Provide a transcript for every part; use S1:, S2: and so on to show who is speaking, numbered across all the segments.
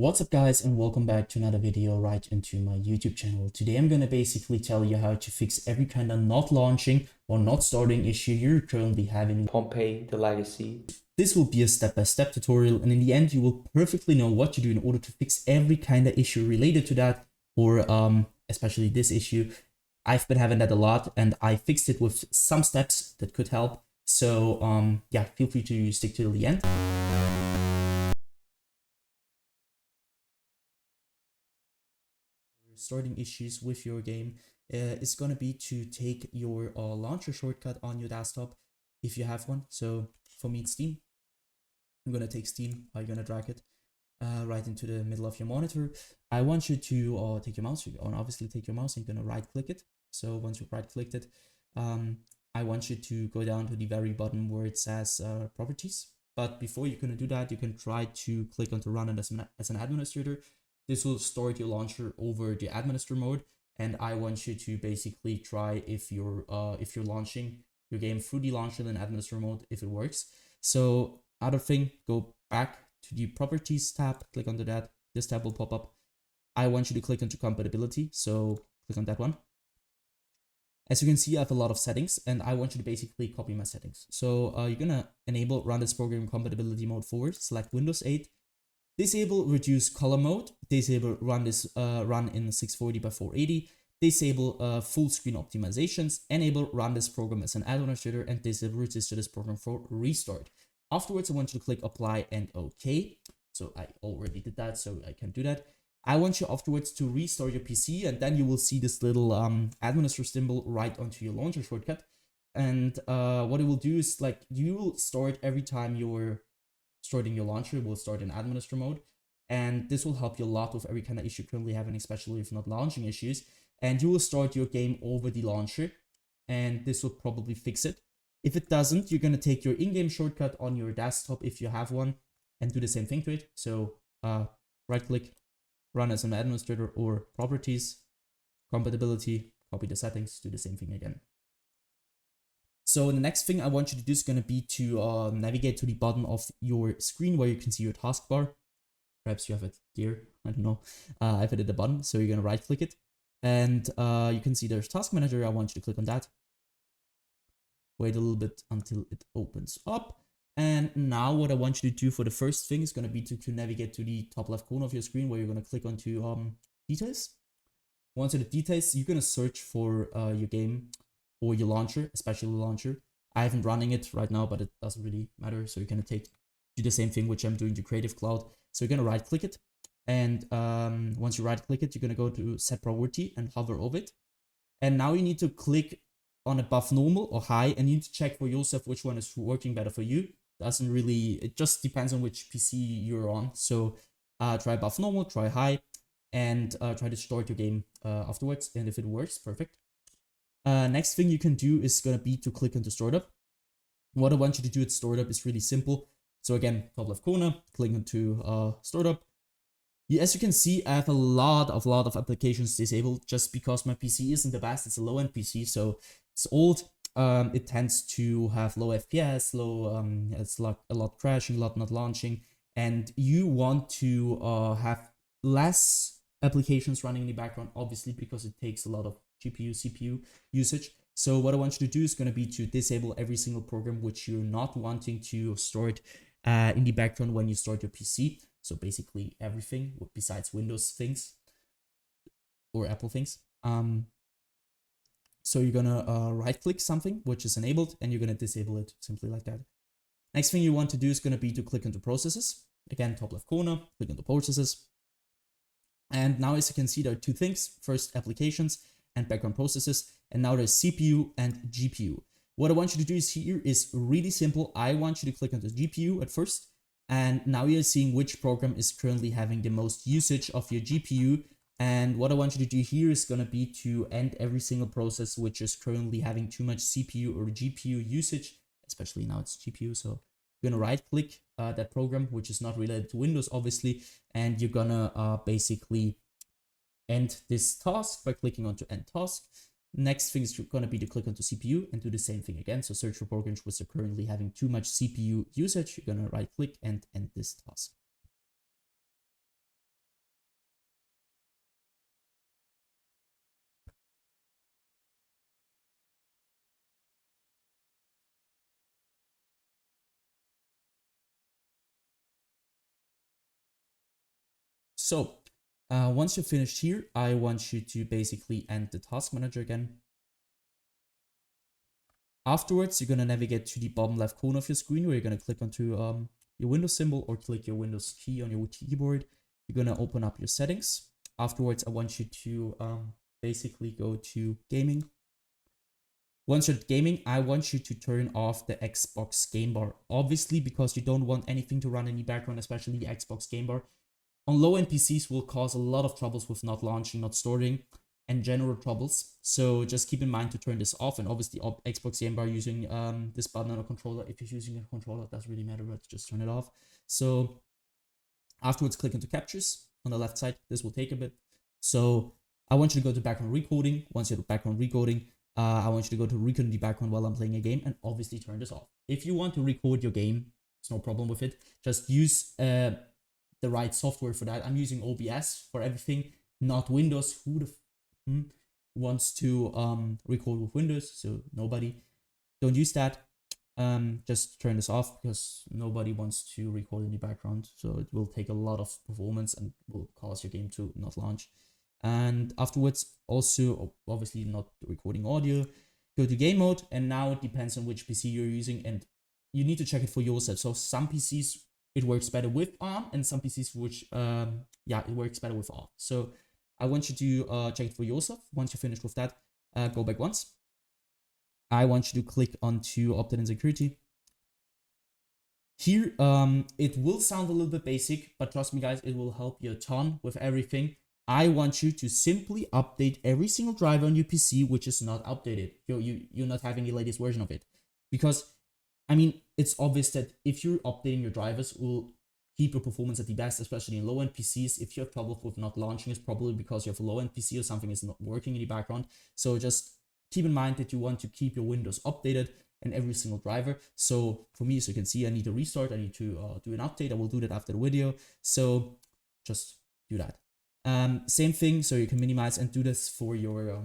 S1: What's up guys, and welcome back to another video right into my YouTube channel. Today I'm going to basically tell you how to fix every kind of not launching or not starting issue you're currently having in
S2: Pompeii, the legacy.
S1: This will be a step-by-step tutorial, and in the end you will perfectly know what to do in order to fix every kind of issue related to that, or especially this issue. I've been having that a lot and I fixed it with some steps that could help. So yeah, feel free to stick till the end. Starting issues with your game is going to be to take your launcher shortcut on your desktop if you have one. So for me it's Steam. I'm going to take Steam. I'm going to drag it right into the middle of your monitor. I want you to take your mouse, and obviously take your mouse and you're going to right click it. So once you've right clicked it, I want you to go down to the very bottom where it says properties. But before you're going to do that, you can try to click on to run it as an administrator. This will start your launcher over the administrator mode, and I want you to basically try if you're launching your game through the launcher in administrator mode, if it works. So other thing, go back to the properties tab, click onto that. This tab will pop up. I want you to click onto compatibility, so click on that one. As you can see, I have a lot of settings, and I want you to basically copy my settings. So you're gonna enable run this program compatibility mode forward, select Windows 8. Disable reduce color mode, disable run in 640 by 480, disable full screen optimizations, enable run this program as an administrator, and disable register this program for restart. Afterwards, I want you to click apply and OK. So I already did that, so I can do that. I want you afterwards to restart your PC, and then you will see this little administrator symbol right onto your launcher shortcut. And what it will do is, like, you will start every time you're starting your launcher, will start in administrator mode, and this will help you a lot with every kind of issue currently having, especially if not launching issues. And you will start your game over the launcher, and this will probably fix it. If it doesn't, you're going to take your in-game shortcut on your desktop if you have one and do the same thing to it. So right click, run as an administrator, or properties, compatibility, copy the settings, do the same thing again. So the next thing I want you to do is going to be to navigate to the bottom of your screen where you can see your taskbar. Perhaps you have it here, I don't know. I have it at the bottom, so you're going to right click it. And you can see there's Task Manager. I want you to click on that. Wait a little bit until it opens up. And now what I want you to do for the first thing is going to be to navigate to the top left corner of your screen where you're going to click onto details. Once in the details, you're going to search for your game or your launcher, especially the launcher. I haven't running it right now, but it doesn't really matter. So you're going to do the same thing, which I'm doing to Creative Cloud. So you're going to right click it. And once you right click it, you're going to go to set priority and hover over it. And now you need to click on above normal or high, and you need to check for yourself which one is working better for you. It just depends on which PC you're on. So try above normal, try high, and try to start your game afterwards. And if it works, perfect. Next thing you can do is going to be to click into startup. What I want you to do at startup is really simple. So again, top left corner, click into startup. As you can see, I have a lot of applications disabled just because my PC isn't the best. It's a low-end PC, so it's old. It tends to have low FPS, it's a lot crashing, a lot not launching, and you want to have less applications running in the background, obviously, because it takes a lot of GPU, CPU usage. So what I want you to do is going to be to disable every single program which you're not wanting to start in the background when you start your PC. So basically everything besides Windows things or Apple things. So you're gonna right click something which is enabled, and you're gonna disable it simply like that. Next thing you want to do is gonna be to click into processes. Again, top left corner, click into processes. And now, as you can see, there are two things. First, applications and background processes. And now there's CPU and GPU. What I want you to do here is really simple. I want you to click on the GPU at first. And now you're seeing which program is currently having the most usage of your GPU. And what I want you to do here is going to be to end every single process which is currently having too much CPU or GPU usage, especially now it's GPU. So you're going to right click that program, which is not related to Windows, obviously, and you're going to basically end this task by clicking onto end task. Next thing is going to be to click onto CPU and do the same thing again. So search for programs which are currently having too much CPU usage. You're going to right click and end this task. So once you're finished here, I want you to basically end the task manager again. Afterwards, you're going to navigate to the bottom left corner of your screen where you're going to click onto your Windows symbol or click your Windows key on your keyboard. You're going to open up your settings. Afterwards, I want you to basically go to gaming. Once you're at gaming, I want you to turn off the Xbox game bar. Obviously, because you don't want anything to run in the background, especially the Xbox game bar. On low-end PCs will cause a lot of troubles with not launching, not storing, and general troubles. So just keep in mind to turn this off. And obviously Xbox game bar using this button on a controller. If you're using a controller, it doesn't really matter, but just turn it off. So afterwards, click into captures on the left side. This will take a bit. So I want you to go to background recording. Once you're at background recording, I want you to go to record in the background while I'm playing a game and obviously turn this off. If you want to record your game, there's no problem with it. Just use the right software for that. I'm using OBS for everything, not Windows. Who the wants to record with Windows? So nobody. Don't use that. Just turn this off because nobody wants to record in the background. So it will take a lot of performance and will cause your game to not launch. And afterwards, also obviously not recording audio. Go to game mode, and now it depends on which PC you're using, and you need to check it for yourself. So some PCs it works better with ARM, and some PCs which it works better with ARM. So I want you to check it for yourself. Once you're finished with that, go back once. I want you to click onto update and security. Here, it will sound a little bit basic, but trust me guys, it will help you a ton with everything. I want you to simply update every single driver on your PC which is not updated. You're not having the latest version of it. Because, I mean, it's obvious that if you're updating your drivers, it will keep your performance at the best, especially in low-end PCs. If you have trouble with not launching, it's probably because you have a low-end PC or something is not working in the background. So just keep in mind that you want to keep your Windows updated and every single driver. So for me, as you can see, I need to restart. I need to do an update. I will do that after the video. So just do that. Same thing, so you can minimize and do this for your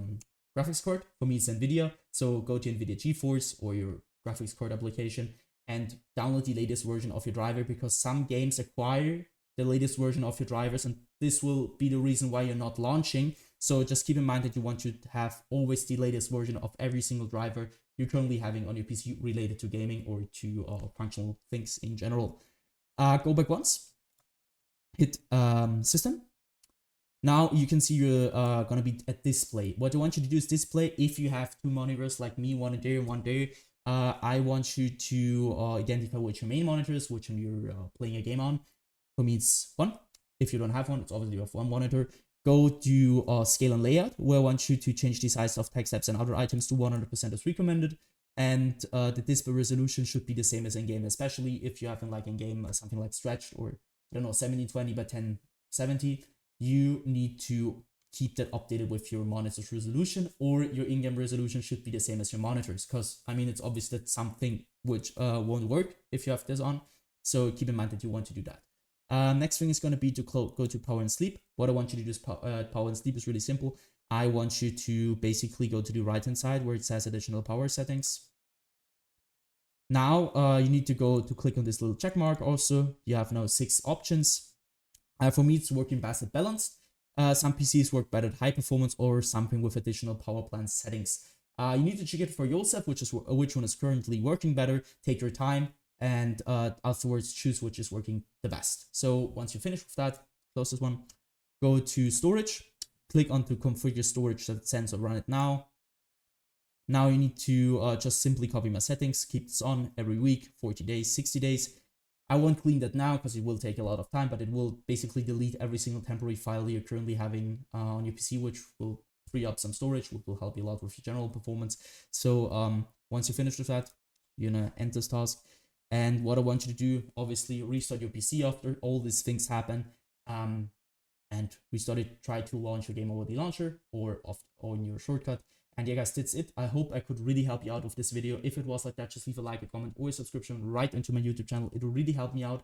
S1: graphics card. For me, it's NVIDIA. So go to NVIDIA GeForce or your graphics card application and download the latest version of your driver, because some games acquire the latest version of your drivers, and this will be the reason why you're not launching. So just keep in mind that you want to have always the latest version of every single driver you're currently having on your PC related to gaming or to functional things in general. Go back once, hit system. Now you can see you're gonna be at display. What I want you to do is display. If you have two monitors like me, one there and one there, I want you to identify which your main monitors, which one you're playing a game on. For me, it's one. If you don't have one, it's obviously you have one monitor. Go to scale and layout, where I want you to change the size of text apps and other items to 100% as recommended. And the display resolution should be the same as in-game, especially if you have in in-game something like stretched or, I don't know, 1720 by 1070. You need to keep that updated with your monitor's resolution, or your in-game resolution should be the same as your monitors, because I mean it's obvious that something which won't work if you have this on. So keep in mind that you want to do that. Next thing is going to be to go to power and sleep. What I want you to do is power and sleep is really simple. I want you to basically go to the right hand side where it says additional power settings. Now you need to go to click on this little check mark. Also, you have now 6 options. For me, it's working best at balanced. Some PCs work better at high performance or something with additional power plant settings. You need to check it for yourself, which one is currently working better. Take your time and afterwards choose which is working the best. So once you finish with that, close this one. Go to storage. Click on to configure storage sensor, run it now. Now you need to just simply copy my settings. Keep this on every week, 40 days, 60 days. I won't clean that now because it will take a lot of time, but it will basically delete every single temporary file you're currently having on your PC, which will free up some storage, which will help you a lot with your general performance. So once you finish with that, you're gonna end this task. And what I want you to do, obviously, restart your PC after all these things happen, and restart it. Try to launch your game over the launcher or on your shortcut. And yeah guys, that's it. I hope I could really help you out with this video. If it was like that, just leave a like, a comment, or a subscription right into my YouTube channel. It will really help me out.